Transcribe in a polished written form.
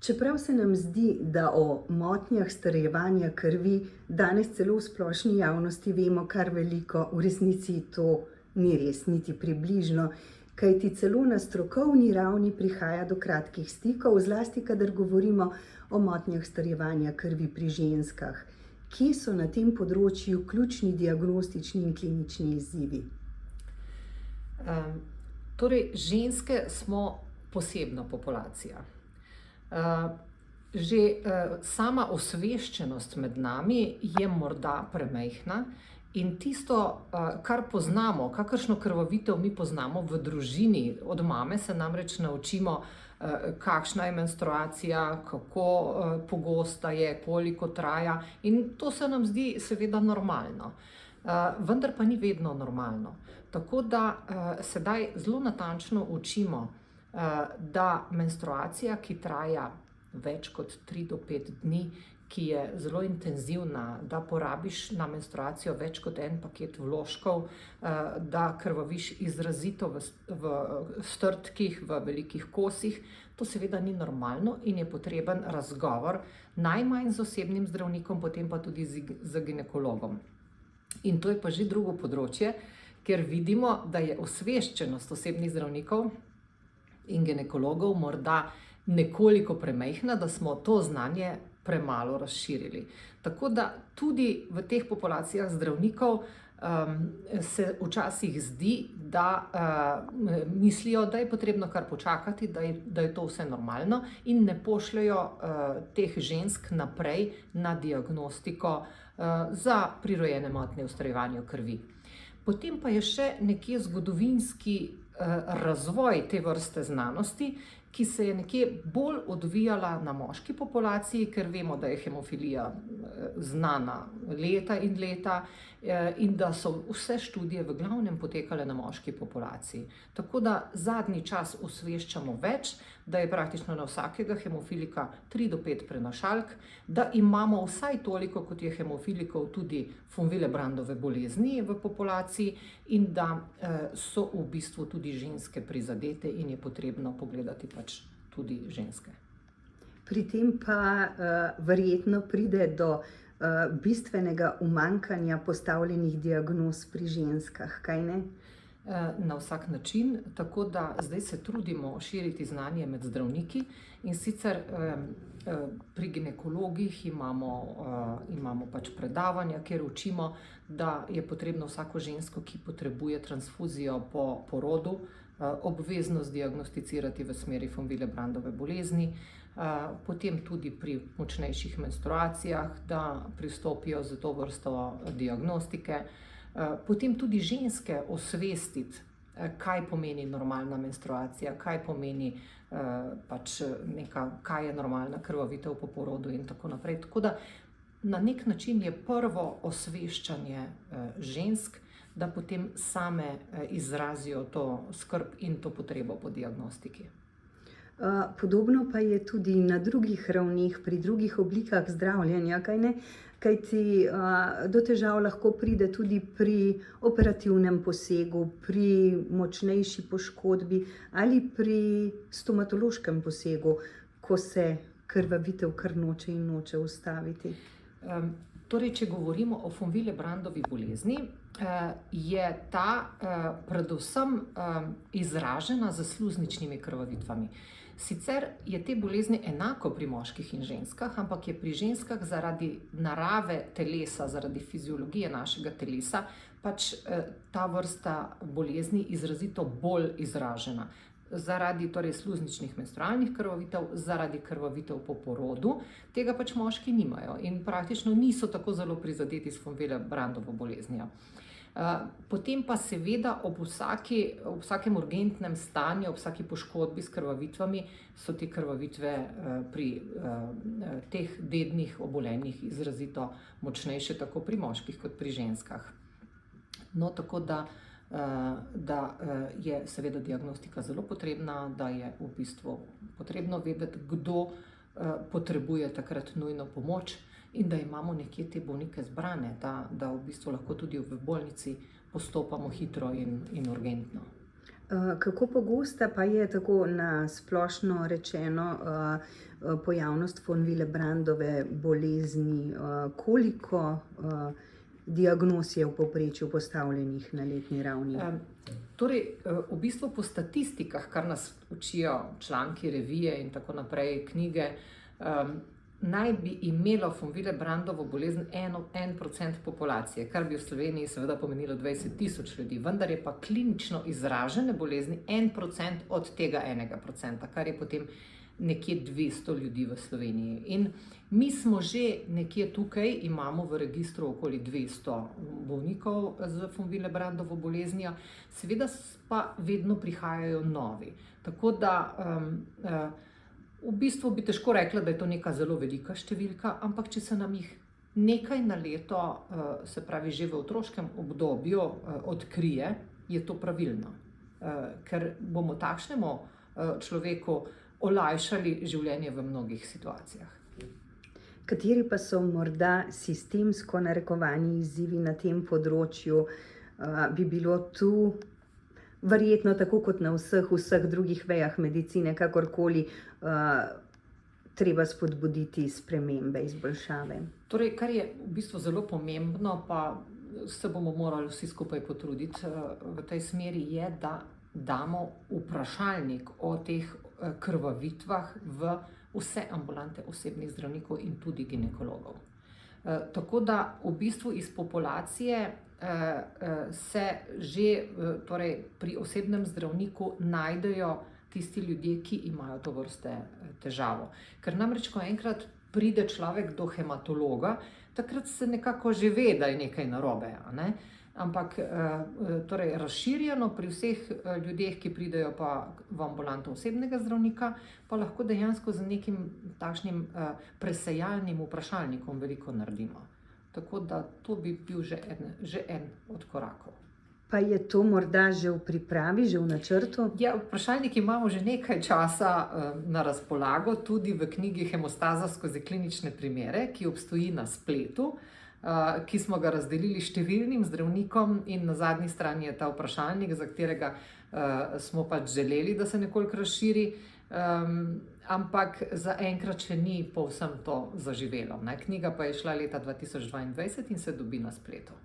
Čeprav se nam zdi, da o motnjah starejevanja krvi danes celo v splošni javnosti vemo kar veliko, v resnici to ni res, niti približno, kajti celo na strokovni ravni prihaja do kratkih stikov, zlasti kadar govorimo o motnjah starejevanja krvi pri ženskah. Kje so na tem področju ključni diagnostični in klinični izzivi? Torej, ženske smo posebna populacija. Že sama osveščenost med nami je morda premajhna in tisto, kar poznamo, kakršno krvavitev mi poznamo v družini, od mame se namreč naučimo, kakšna je menstruacija, kako pogosta je, koliko traja, in to se nam zdi seveda normalno. Vendar pa ni vedno normalno. Tako da sedaj zelo natančno učimo, da menstruacija, ki traja več kot 3 do 5 dni, ki je zelo intenzivna, da porabiš na menstruacijo več kot en paket vložkov, da krvaviš izrazito v strdkih, v velikih kosih, to seveda ni normalno in je potreben razgovor, najmanj z osebnim zdravnikom, potem pa tudi z ginekologom. In to je pa že drugo področje, ker vidimo, da je osveščenost osebnih zdravnikov in ginekologov morda nekoliko premajhna, da smo to znanje premalo razširili. Tako da tudi v teh populacijah zdravnikov se včasih zdi, da mislijo, da je potrebno kar počakati, da je to vse normalno in ne pošljajo teh žensk naprej na diagnostiko za prirojene motnje v starajevanju krvi. Potem pa je še nekje zgodovinski razvoj te vrste znanosti, ki se je nekje bolj odvijala na moški populaciji, ker vemo, da je hemofilija znana leta in leta in da so vse študije v glavnem potekale na moški populaciji. Tako da zadnji čas osveščamo več, da je praktično na vsakega hemofilika 3 do 5 prenašalk, da imamo vsaj toliko, kot je hemofilikov, tudi von Willebrandove bolezni v populaciji in da so v bistvu tudi ženske prizadete in je potrebno pogledati pač tudi ženske. Pri tem pa verjetno pride do bistvenega umanjkanja postavljenih diagnoz pri ženskah, kaj ne? Na vsak način, tako da zdaj se trudimo širiti znanje med zdravniki in sicer pri ginekologih imamo pač predavanja, kjer učimo, da je potrebno vsako žensko, ki potrebuje transfuzijo po porodu, obvezno zdiagnosticirati v smeri von Willebrandove bolezni, potem tudi pri močnejših menstruacijah, da pristopijo za to vrsto diagnostike, potem tudi ženske osvestiti, kaj pomeni normalna menstruacija, kaj pomeni kaj je normalna krvavitev po porodu in tako naprej. Tako da na nek način je prvo osveščanje žensk, da potem same izrazijo to skrb in to potrebo po diagnostiki. Podobno pa je tudi na drugih ravneh, pri drugih oblikah zdravljenja, kaj ne? Kajti do težav lahko pride tudi pri operativnem posegu, pri močnejši poškodbi ali pri stomatološkem posegu, ko se krvavitev kar noče in noče ustaviti. Torej, če govorimo o von Willebrandovi bolezni, je ta predvsem izražena z sluzničnimi krvavitvami. Sicer je te bolezni enako pri moških in ženskah, ampak je pri ženskah zaradi narave telesa, zaradi fiziologije našega telesa, pač ta vrsta bolezni izrazito bolj izražena. Zaradi torej sluzničnih menstrualnih krvavitev, zaradi krvavitev po porodu, tega pač moški nimajo in praktično niso tako zelo prizadeti s von Willebrandovo boleznijo. Potem pa seveda ob vsakem urgentnem stanju, ob vsaki poškodbi s krvavitvami so te krvavitve pri teh dednih obolenjih izrazito močnejše tako pri moških kot pri ženskah. No, tako da je seveda diagnostika zelo potrebna, da je v bistvu potrebno vedeti, kdo potrebuje takrat nujno pomoč in da imamo nekje te bolnike zbrane, da v bistvu lahko tudi v bolnici postopamo hitro in urgentno. Kako pogosta pa je, tako na splošno rečeno, pojavnost von Willebrandove bolezni? Koliko diagnoz je v povprečju postavljenih na letni ravni? Torej, v bistvu po statistikah, kar nas učijo članki, revije in tako naprej, knjige, naj bi imelo von Willebrandovo bolezen 1% populacije, kar bi v Sloveniji seveda pomenilo 20.000 ljudi, vendar je pa klinično izražene bolezni 1% od tega 1%, kar je potem nekje 200 ljudi v Sloveniji. In mi smo že nekje tukaj, imamo v registru okoli 200 bolnikov z von Willebrandovo boleznijo, seveda pa vedno prihajajo novi. Tako da v bistvu bi težko rekla, da je to neka zelo velika številka, ampak če se nam jih nekaj na leto, se pravi že v otroškem obdobju, odkrije, je to pravilno. Ker bomo takšnemu človeku olajšali življenje v mnogih situacijah. Kateri pa so morda sistemsko narekovani izzivi na tem področju? Bi bilo tu verjetno tako kot na vseh drugih vejah medicine, kakorkoli, treba spodbuditi spremembe, izboljšave? Torej, kar je v bistvu zelo pomembno, pa se bomo morali vsi skupaj potruditi v tej smeri, je, da damo vprašalnik o teh krvavitvah v vse ambulante osebnih zdravnikov in tudi ginekologov. Tako da v bistvu iz populacije se že torej pri osebnem zdravniku najdejo tisti ljudje, ki imajo to vrste težavo. Ker namreč, ko enkrat pride človek do hematologa, takrat se nekako že ve, da je nekaj narobe, a ne? Ampak torej razširjeno pri vseh ljudeh, ki pridejo pa v ambulanto osebnega zdravnika, pa lahko dejansko z nekim takšnim presejalnim vprašalnikom veliko naredimo. Tako da to bi bil že en od korakov. Pa je to morda že v pripravi, že v načrtu? Ja, vprašalnik imamo že nekaj časa na razpolago, tudi v knjigi Hemostaza skozi klinične primere, ki obstoji na spletu, ki smo ga razdelili številnim zdravnikom, in na zadnji strani je ta vprašalnik, za katerega smo pač želeli, da se nekoliko razširi, ampak zaenkrat še ni povsem to zaživelo, ne? Knjiga pa je šla leta 2022 in se dobi na spletu.